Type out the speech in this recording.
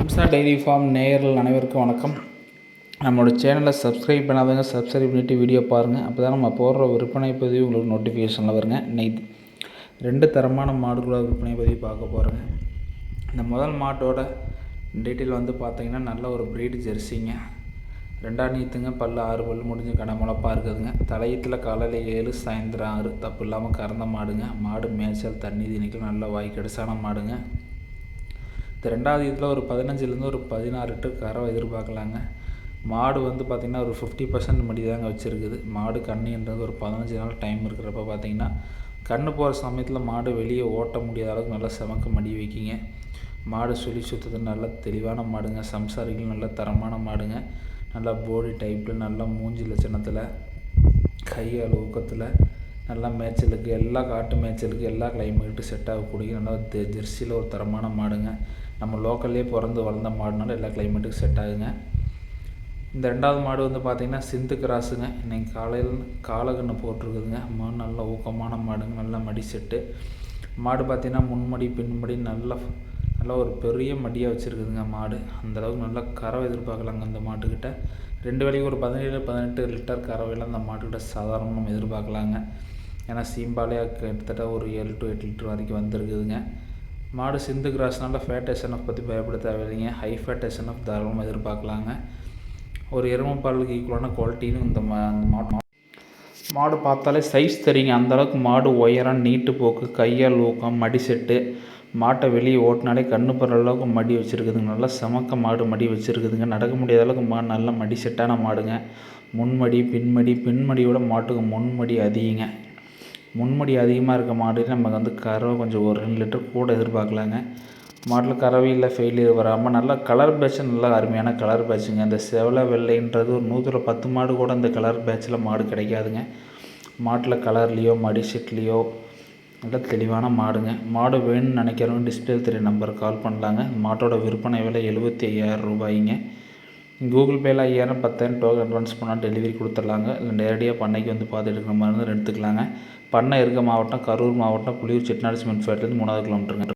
Hamza dairy farm நேயர்கள் அனைவருக்கும் வணக்கம். நம்மளோட சேனலை சப்ஸ்கிரைப் பண்ணாதவங்க சப்ஸ்கிரைப் பண்ணிவிட்டு வீடியோ பாருங்கள். அப்போ தான் நம்ம போடுற விற்பனை பதிவு உங்களுக்கு நோட்டிஃபிகேஷனில் வருங்க. இன்னைக்கு 2 தரமான மாடுகளோட விற்பனை பதிவு பார்க்க போகிறேங்க. இந்த முதல் மாட்டோட டீட்டெயில் வந்து பார்த்திங்கன்னா நல்ல ஒரு ப்ரீடு ஜெர்சிங்க. 2ஆம் நீத்துங்க, பல் 6 பல் முடிஞ்சு கடை முளப்பாக இருக்குதுங்க. தலையத்தில் காலையில் 7 சாயந்தரம் 6 தப்பு இல்லாமல் கறந்த மாடுங்க. மாடு மேய்ச்சல் தண்ணி திணிக்கல் நல்ல வாய்க்கடிசான மாடுங்க. இந்த 2வது இதில் ஒரு 15லேருந்து ஒரு 16 லிட்டர் கறவை எதிர்பார்க்கலாங்க. மாடு வந்து பார்த்திங்கன்னா ஒரு 50% மடி தாங்க வச்சுருக்குது. மாடு கண்ணுன்றது ஒரு 15 நாள் டைம் இருக்கிறப்ப பார்த்திங்கன்னா கண்ணு போகிற சமயத்தில் மாடு வெளியே ஓட்ட முடியாத அளவுக்கு நல்லா செமக்க மடி வைக்கிங்க. மாடு சுழி சுற்றுறது நல்ல தெளிவான மாடுங்க. சம்சாரிகள் நல்ல தரமான மாடுங்க. நல்லா போடி டைப்பில் நல்லா மூஞ்சி லட்சணத்தில் கையால் ஊக்கத்தில் நல்லா மேய்ச்சலுக்கு எல்லா காட்டு மேய்ச்சலுக்கு எல்லா கிளைமேட்டு செட் ஆகக்கூடிய நல்லா ஜெர்சியில் ஒரு தரமான மாடுங்க. நம்ம லோக்கல்லே பிறந்து வளர்ந்த மாடுனால எல்லா கிளைமேட்டுக்கும் செட் ஆகுங்க. இந்த 2வது மாடு வந்து பார்த்திங்கன்னா சிந்து கிராஸுங்க. இன்றைக்கி காலையில் காலகன்று போட்டிருக்குதுங்க. மாடு நல்ல ஊக்கமான மாடுங்க. நல்ல மடி செட்டு மாடு பார்த்திங்கன்னா முன்மடி பின்மடி நல்லா ஒரு பெரிய மடியாக வச்சுருக்குதுங்க. மாடு அந்தளவுக்கு நல்லா கறவை எதிர்பார்க்கலாங்க. அந்த மாட்டுக்கிட்ட 2 வேளைக்கு ஒரு 17-18 லிட்டர் கறவையில் அந்த மாட்டுக்கிட்ட சாதாரணமாக நம்ம எதிர்பார்க்கலாங்க. ஏன்னா சீம்பாலே கிட்டத்தட்ட ஒரு 7 to 8 லிட்டர் வரைக்கும் வந்துருக்குதுங்க. மாடு சிந்து கிராஸ்னால ஃபேட் எஸ்என்எஃப் பற்றி பயப்பட தேவையில்லைங்க. ஹை ஃபேட் எஸ்என்எஃப் தாராளமாக எதிர்பார்க்கலாங்க. ஒரு எருமைப்பாலுக்கு ஈக்குவலான குவாலிட்டின்னு இந்த மாடு பார்த்தாலே சைஸ் தெரியுங்க. அந்தளவுக்கு மாடு உயரம், நீட்டு போக்கு, கையால் ஊக்கம், மடி செட்டு, மாட்டை வெளியே ஓட்டினாலே கண்ணு போகிற அளவுக்கு மடி வச்சுருக்குதுங்க. நல்லா செமக்க மாடு மடி வச்சுருக்குதுங்க. நடக்க முடியாத அளவுக்கு மாடு நல்ல மடி செட்டான மாடுங்க. முன்மடி பின்மடியோட மாட்டுக்கு முன்மடி அதிகங்க. முன்மடி அதிகமாக இருக்க மாடு நமக்கு வந்து கறவை கொஞ்சம் ஒரு 2 லிட்டர் கூட எதிர்பார்க்கலாங்க. மாட்டில் கறவையில் ஃபெயிலியர் வராமல் நல்லா கலர் பேட்ச் நல்லா அருமையான கலர் பேட்சுங்க. இந்த செவலை வெள்ளைன்றது ஒரு 110 மாடு கூட இந்த கலர் பேட்சில் மாடு கிடைக்காதுங்க. மாட்டில் கலர்லேயோ மடி செட்லேயோ நல்ல தெளிவான மாடுங்க. மாடு வேணும்னு நினைக்கிறவங்க டிஸ்பிளே தெரிய நம்பருக்கு கால் பண்ணலாங்க. மாட்டோட விற்பனை விலை 75,000 ரூபாய்ங்க. கூகுள் பேயில் 5,000 10,000 டோக்கன் அட்வான்ஸ் பண்ணால் டெலிவரி கொடுத்துட்லாங்க. இல்லை நேரடியாக பண்ணைக்கு வந்து பார்த்து எடுக்கிற மாதிரி இருந்தால் எடுத்துக்கலாங்க. பண்ணை இருக்க மாவட்டம் கரூர் மாவட்டம் புலியூர் செட்டிநாடு சிமெண்ட் ஃபேக்ட்ரிலேருந்து 3வது கிலோமீட்டருங்க.